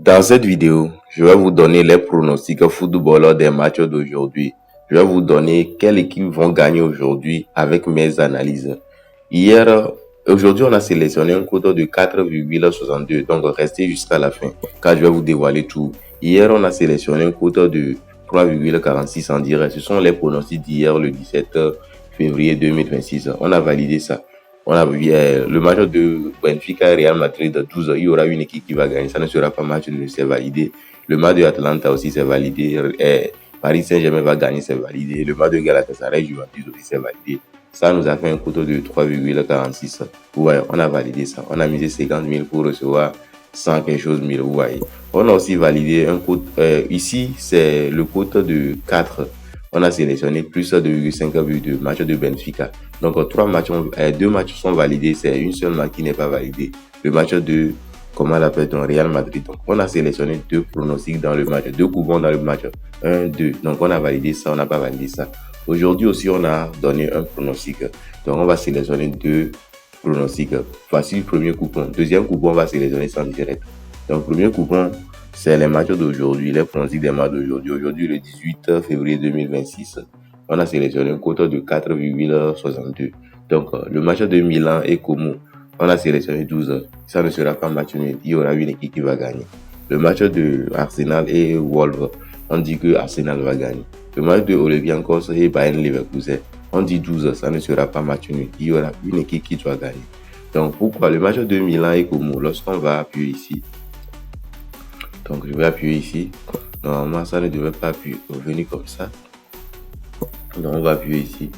Dans cette vidéo, je vais vous donner les pronostics football des matchs d'aujourd'hui. Je vais vous donner quelle équipe vont gagner aujourd'hui avec mes analyses. Aujourd'hui, on a sélectionné un quota de 4,62. Donc, restez jusqu'à la fin, car je vais vous dévoiler tout. Hier, on a sélectionné un quota de 3,46 en direct. Ce sont les pronostics d'hier, le 17 février 2026. On a validé ça. On a vu le match de Benfica et Real Madrid de 12 h. Il y aura une équipe qui va gagner. Ça ne sera pas match nul, c'est validé. Le match de Atlanta aussi, c'est validé. Paris Saint-Germain va gagner, c'est validé. Le match de Galatasaray Juventus aussi, c'est validé. Ça nous a fait un quota de 3,46. Vous voyez, on a validé ça. On a misé 50 000 pour recevoir 100 quelque chose 1000. Vous voyez. On a aussi validé un quota. Ici, c'est le quota de 4. On a sélectionné plus de 2,5 buts de match de Benfica. Donc, deux matchs sont validés. C'est une seule match qui n'est pas validée. Le match de, comment l'appelle-t-on, Real Madrid. Donc, on a sélectionné deux pronostics dans le match, deux coupons dans le match. 1, 2. Donc, on a validé ça, on n'a pas validé ça. Aujourd'hui aussi, on a donné un pronostic. Donc, on va sélectionner deux pronostics. Voici le premier coupon. Deuxième coupon, on va sélectionner sans direct. Donc, premier coupon, c'est les matchs d'aujourd'hui, les pronostics des matchs d'aujourd'hui. Aujourd'hui, le 18 février 2026, on a sélectionné un quota de 4,62. Donc, le match de Milan et Como, on a sélectionné 12. Ça ne sera pas match nul. Il y aura une équipe qui va gagner. Le match de Arsenal et Wolves, on dit que Arsenal va gagner. Le match de Olympiakos et Bayern Leverkusen, on dit 12. Ça ne sera pas match nul. Il y aura une équipe qui doit gagner. Donc, pourquoi le match de Milan et Como, lorsqu'on va appuyer ici, donc je vais appuyer ici. Normalement, ça ne devait pas revenir comme ça. Donc on va appuyer ici.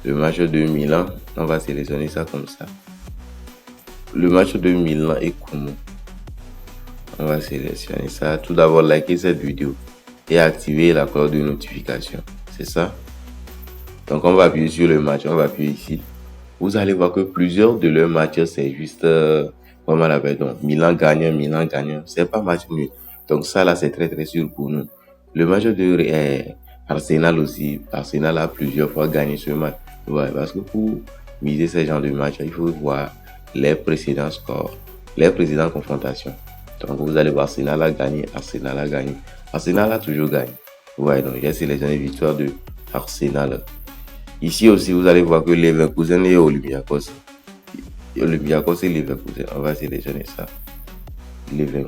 Le match de Milan, on va sélectionner ça comme ça. Le match de Milan et Como. On va sélectionner ça. Tout d'abord, likez cette vidéo et activer la cloche de notification. C'est ça. Donc on va appuyer sur le match. On va appuyer ici. Vous allez voir que plusieurs de leurs matchs, c'est juste, comment l'appelle-t-on, Milan gagnant. C'est pas match nul. Donc ça là, c'est très très sûr pour nous. Le match de Arsenal aussi. Arsenal a plusieurs fois gagné ce match. Ouais, parce que pour miser ce genre de match, il faut voir les précédents scores, les précédentes confrontations. Donc vous allez voir Arsenal a gagné. Arsenal a toujours gagné. Ouais, donc j'ai sélectionné victoire de Arsenal. Ici aussi, vous allez voir que Leverkusen et Olympiakos et Leverkusen, on va sélectionner ça. Bayern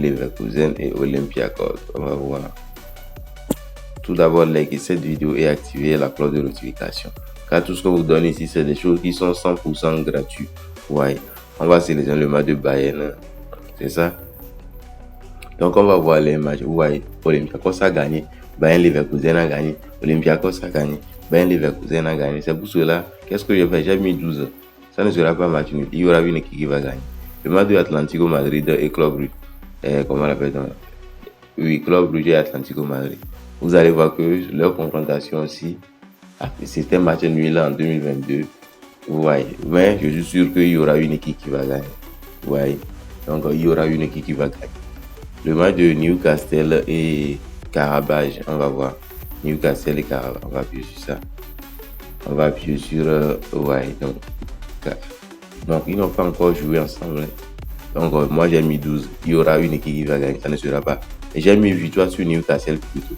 Leverkusen et Olympiakos. On va voir. Tout d'abord, likez cette vidéo et activez la cloche de notification. Car tout ce que vous donne ici, c'est des choses qui sont 100% gratuites. Ouais. On va sélectionner le match de Bayern. C'est ça. Donc, on va voir les matchs. Vous voyez, Olympiakos a gagné. Bayern Leverkusen a gagné. Olympiakos a gagné. Bayern Leverkusen a gagné. C'est pour cela, qu'est-ce que je fais? J'ai mis 12. Ça ne sera pas match nul. Il y aura une équipe qui va gagner. Le match de Atlético Madrid et Club Brugge. Comment on l'appelle? Oui, Club Brugge et Atlético Madrid. Vous allez voir que leur confrontation aussi, c'était un match nul en 2022. Vous voyez. Mais je suis sûr qu'il y aura une équipe qui va gagner. Vous voyez. Donc, il y aura une équipe qui va gagner. Le match de Newcastle et Karabakh, on va voir. Newcastle et Karabakh, on va appuyer sur ça. On va appuyer sur ouais, donc ils n'ont pas encore joué ensemble. Donc moi j'ai mis 12. Il y aura une équipe qui va gagner, ça ne sera pas. Et j'ai mis victoire sur Newcastle plutôt.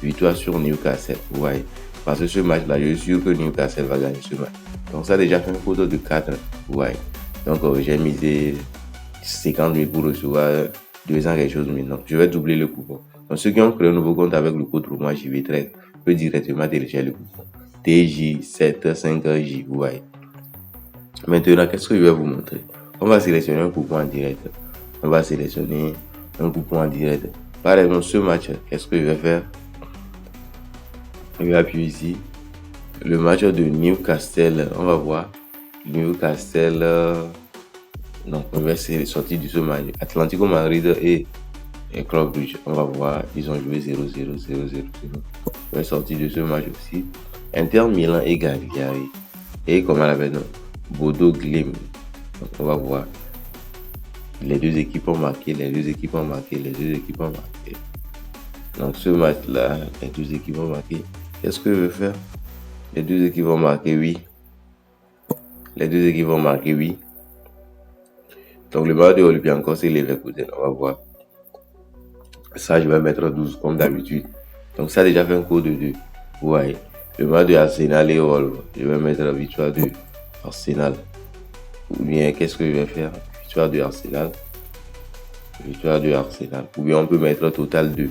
Victoire sur Newcastle, ouais. Parce que ce match-là, je suis sûr que Newcastle va gagner ce match. Donc ça a déjà fait un quota de 4. Ouais. Donc j'ai misé 50 000 pour recevoir 200 quelque chose maintenant. Je vais doubler le coupon. Donc ceux qui ont créé un nouveau compte avec le code moi JV13 peuvent directement télécharger le coupon. TJ75J, vous voyez. Maintenant, qu'est-ce que je vais vous montrer? On va sélectionner un coupon en direct. Par exemple, ce match, qu'est-ce que je vais faire? Je vais appuyer ici. Le match de Newcastle, on va voir. Newcastle, donc on va sortir de ce match. Atlético Madrid et Club Brugge, on va voir. Ils ont joué 0-0. On va sortir de ce match aussi. Inter Milan et Cagliari. Et comment on l'appelle? Bodo Glimt. Donc on va voir. Les deux équipes ont marqué. Donc ce match-là, les deux équipes ont marqué. Qu'est-ce que je veux faire? Les deux équipes vont marquer, oui. Donc, le maillot de Olympiakos et Leverkusen, on va voir. Ça, je vais mettre 12 comme d'habitude. Donc, ça a déjà fait un cours de 2. Ouais. Le maillot de Arsenal et Wolves, je vais mettre la victoire de Arsenal. Ou bien, qu'est-ce que je vais faire? Victoire de Arsenal. Victoire de Arsenal. Ou bien, on peut mettre total 2.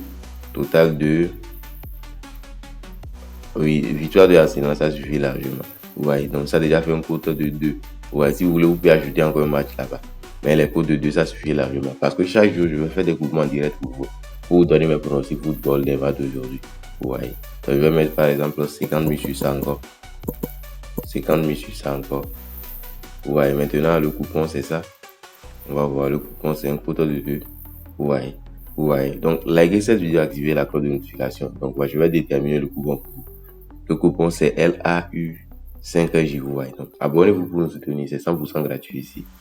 Total 2. Oui, victoire de Arsenal, ça suffit largement. Ouais, donc ça a déjà fait un cours de 2. Ouais, si vous voulez, vous pouvez ajouter encore un match là-bas. Mais les cours de 2, ça suffit largement. Parce que chaque jour, je vais faire des groupements directs pour vous donner mes pronostics football des matchs d'aujourd'hui. Ouais. Donc, je vais mettre par exemple 50 000 sur ça encore. 50 000 sur ça encore. Ouais, maintenant le coupon c'est ça. On va voir le coupon, c'est un coupon de 2. Ouais. Ouais. Donc, likez cette vidéo, activez la cloche de notification. Donc, ouais, je vais déterminer le coupon pour vous. Le coupon c'est LAU5JVY. Donc, abonnez-vous pour nous soutenir, c'est 100% gratuit ici.